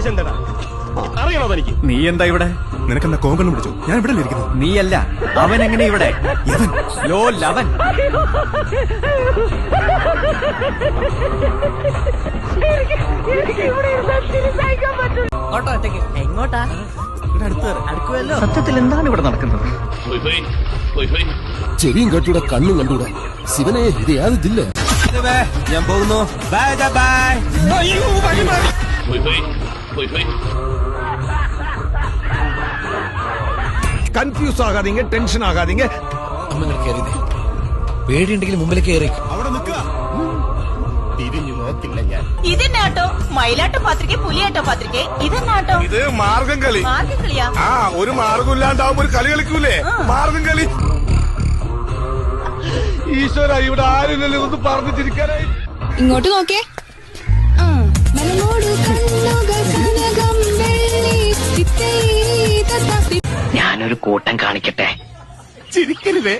ഉദ്ദേശം എന്താ അറിയണോ തനിക്ക്? നീ എന്താ ഇവിടെ? നിനക്കെന്താ കോങ്കണ്ണം പിടിച്ചു? ഞാൻ ഇവിടെ ഇരിക്കുന്നു. നീയല്ല, അവൻ എങ്ങനെ ഇവിടെ? ലോ ലവൻ. എങ്ങോട്ടാ? അടുക്കുമല്ലോ. സത്യത്തിൽ എന്താണ് ഇവിടെ നടക്കുന്നത്? ചെവിയും കേട്ടൂടെ കണ്ണും കണ്ടൂടെ. ശിവനെ ഇത് യാതില്ല. ഞാൻ പോകുന്നു. Bye bye. കൺഫ്യൂസ് ആകാതീങ്ക, ടെൻഷൻ ആകാതീങ്ക. അമ്മങ്ങൾ കയറിയതേ പേടിയുണ്ടെങ്കിൽ മുമ്പിലേക്ക് കയറി. അവിടെ നിൽക്കുക. തിരിഞ്ഞു നോക്കില്ല ഞാൻ. ഇതെന്നാട്ടോ? മയിലാട്ടോ പാത്രിക, പുലിയാട്ടോ പാത്രിക, ഇതെന്നാട്ടോ? ഇത് മാർഗം കളി. മാർഗം കളിയാ? ആ, ഒരു മാർഗം ഇല്ലാണ്ടാവുമ്പോ ഒരു കളി കളിക്കൂലേ, മാർഗം കളി. ഈശ്വര, ഇവിടെ ആരുമില്ലല്ലോ ഇതൊന്ന് പറഞ്ഞു ചിരിക്കാനായി. ഇങ്ങോട്ട് നോക്കേ. ഞാനൊരു കൂട്ടം കാണിക്കട്ടെ. ചിരിക്കരുതേ.